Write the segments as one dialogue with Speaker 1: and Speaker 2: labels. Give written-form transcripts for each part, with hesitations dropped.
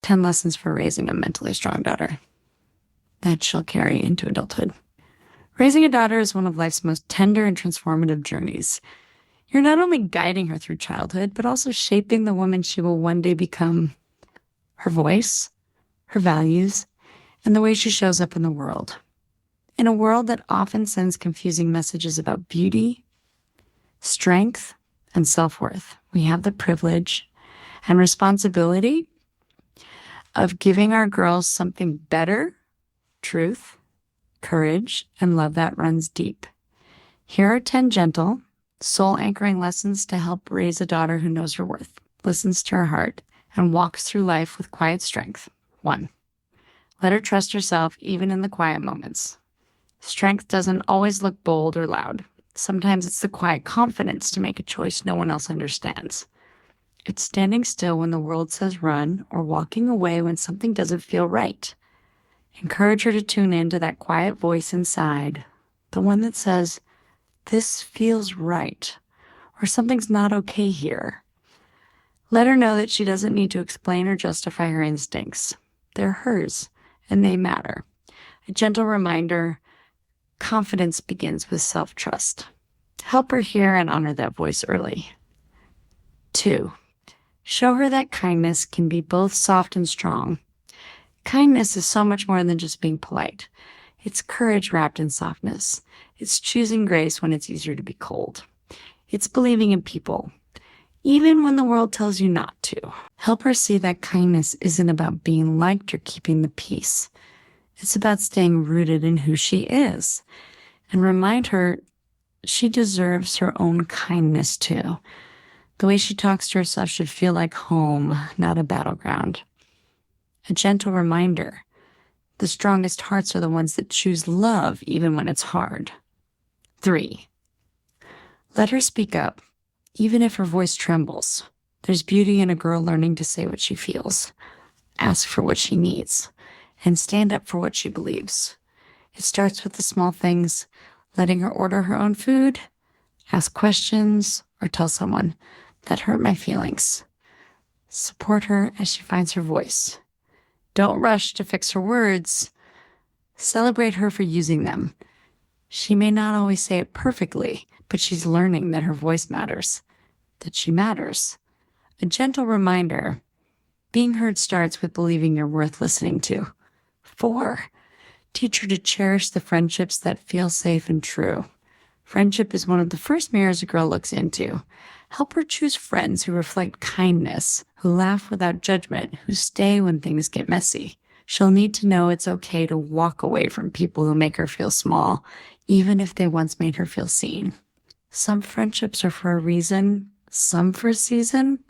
Speaker 1: 10 lessons for raising a mentally strong daughter that she'll carry into adulthood. Raising a daughter is one of life's most tender and transformative journeys. You're not only guiding her through childhood, but also shaping the woman she will one day become. Her voice, her values, and the way she shows up in the world. In a world that often sends confusing messages about beauty, strength, and self-worth, we have the privilege and responsibility of giving our girls something better: truth, courage, and love that runs deep. Here are 10 gentle, soul-anchoring lessons to help raise a daughter who knows her worth, listens to her heart, and walks through life with quiet strength. 1. Let her trust herself even in the quiet moments. Strength doesn't always look bold or loud. Sometimes it's the quiet confidence to make a choice no one else understands. It's standing still when the world says run, or walking away when something doesn't feel right. Encourage her to tune into that quiet voice inside, the one that says, "This feels right," or "Something's not okay here." Let her know that she doesn't need to explain or justify her instincts. They're hers, and they matter. A gentle reminder: confidence begins with self-trust. Help her hear and honor that voice early. 2. Show her that kindness can be both soft and strong. Kindness is so much more than just being polite. It's courage wrapped in softness. It's choosing grace when it's easier to be cold. It's believing in people, even when the world tells you not to. Help her see that kindness isn't about being liked or keeping the peace. It's about staying rooted in who she is. And remind her she deserves her own kindness too. The way she talks to herself should feel like home, not a battleground. A gentle reminder: the strongest hearts are the ones that choose love even when it's hard. 3. Let her speak up, even if her voice trembles. There's beauty in a girl learning to say what she feels, ask for what she needs, and stand up for what she believes. It starts with the small things: letting her order her own food, ask questions, or tell someone, "That hurt my feelings." Support her as she finds her voice. Don't rush to fix her words. Celebrate her for using them. She may not always say it perfectly, but she's learning that her voice matters, that she matters. A gentle reminder: being heard starts with believing you're worth listening to. 4. Teach her to cherish the friendships that feel safe and true. Friendship is one of the first mirrors a girl looks into. Help her choose friends who reflect kindness, who laugh without judgment, who stay when things get messy. She'll need to know it's okay to walk away from people who make her feel small, even if they once made her feel seen. Some friendships are for a reason, some for a season,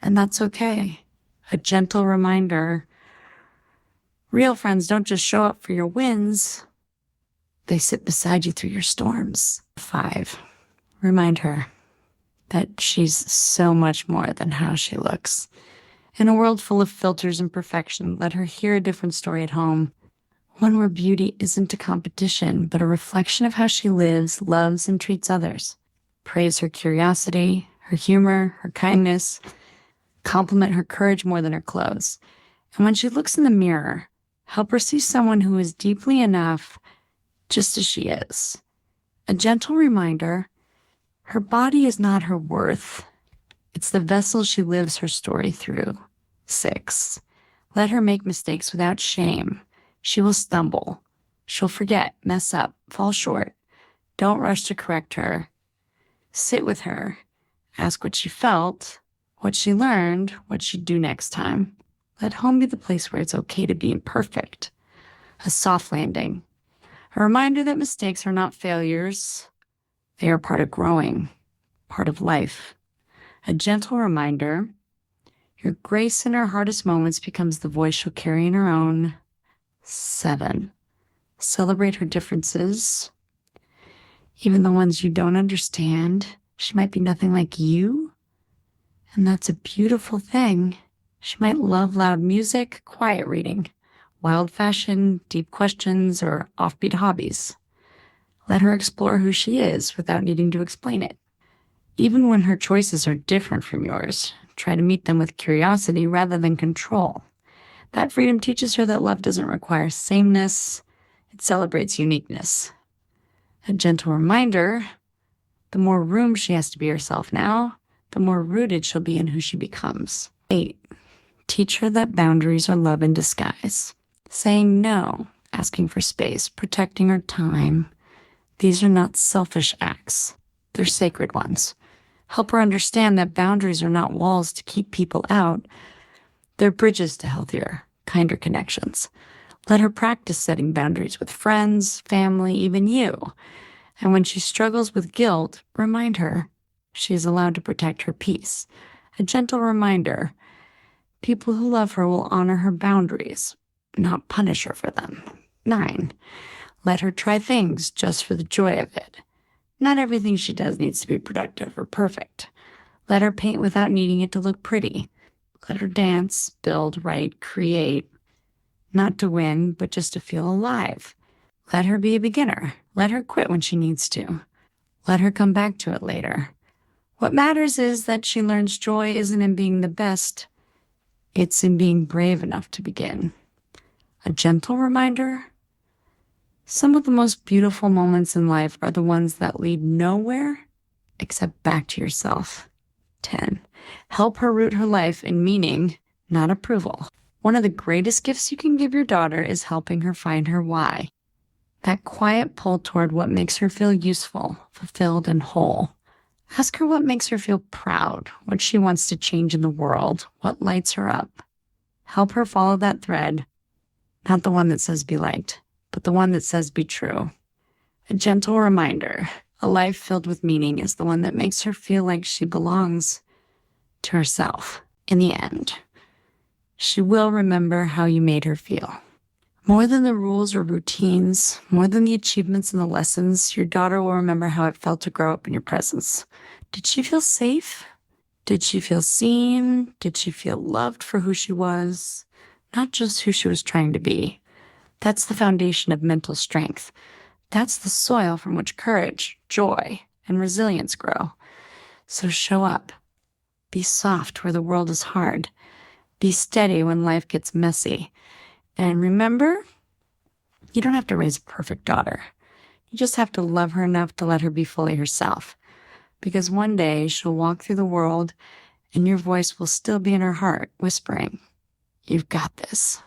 Speaker 1: and that's okay. A gentle reminder: real friends don't just show up for your wins, they sit beside you through your storms. 5. Remind her that she's so much more than how she looks. In a world full of filters and perfection, let her hear a different story at home. One where beauty isn't a competition, but a reflection of how she lives, loves, and treats others. Praise her curiosity, her humor, her kindness. Compliment her courage more than her clothes. And when she looks in the mirror, help her see someone who is deeply enough just as she is. A gentle reminder: her body is not her worth. It's the vessel she lives her story through. 6. Let her make mistakes without shame. She will stumble. She'll forget, mess up, fall short. Don't rush to correct her. Sit with her. Ask what she felt, what she learned, what she'd do next time. Let home be the place where it's okay to be imperfect. A soft landing. A reminder that mistakes are not failures. They are part of growing, part of life. A gentle reminder: your grace in her hardest moments becomes the voice she'll carry in her own. 7. Celebrate her differences, even the ones you don't understand. She might be nothing like you, and that's a beautiful thing. She might love loud music, quiet reading, wild fashion, deep questions, or offbeat hobbies. Let her explore who she is without needing to explain it. Even when her choices are different from yours, try to meet them with curiosity rather than control. That freedom teaches her that love doesn't require sameness. It celebrates uniqueness. A gentle reminder, the more room she has to be herself now, the more rooted she'll be in who she becomes. 8. Teach her that boundaries are love in disguise. Saying no, asking for space, protecting her time. These are not selfish acts. They're sacred ones. Help her understand that boundaries are not walls to keep people out. They're bridges to healthier, kinder connections. Let her practice setting boundaries with friends, family, even you. And when she struggles with guilt, remind her she is allowed to protect her peace. A gentle reminder, people who love her will honor her boundaries, not punish her for them. 9. Let her try things just for the joy of it. Not everything she does needs to be productive or perfect. Let her paint without needing it to look pretty. Let her dance, build, write, create, not to win, but just to feel alive. Let her be a beginner. Let her quit when she needs to. Let her come back to it later. What matters is that she learns joy isn't in being the best. It's in being brave enough to begin. A gentle reminder, some of the most beautiful moments in life are the ones that lead nowhere except back to yourself. 10. Help her root her life in meaning, not approval. One of the greatest gifts you can give your daughter is helping her find her why. That quiet pull toward what makes her feel useful, fulfilled, and whole. Ask her what makes her feel proud, what she wants to change in the world, what lights her up. Help her follow that thread, not the one that says be liked, but the one that says be true. A gentle reminder, a life filled with meaning is the one that makes her feel like she belongs to herself. In the end, she will remember how you made her feel. More than the rules or routines, more than the achievements and the lessons, your daughter will remember how it felt to grow up in your presence. Did she feel safe? Did she feel seen? Did she feel loved for who she was? Not just who she was trying to be. That's the foundation of mental strength. That's the soil from which courage, joy, and resilience grow. So show up. Be soft where the world is hard. Be steady when life gets messy. And remember, you don't have to raise a perfect daughter. You just have to love her enough to let her be fully herself. Because one day she'll walk through the world and your voice will still be in her heart, whispering, "You've got this."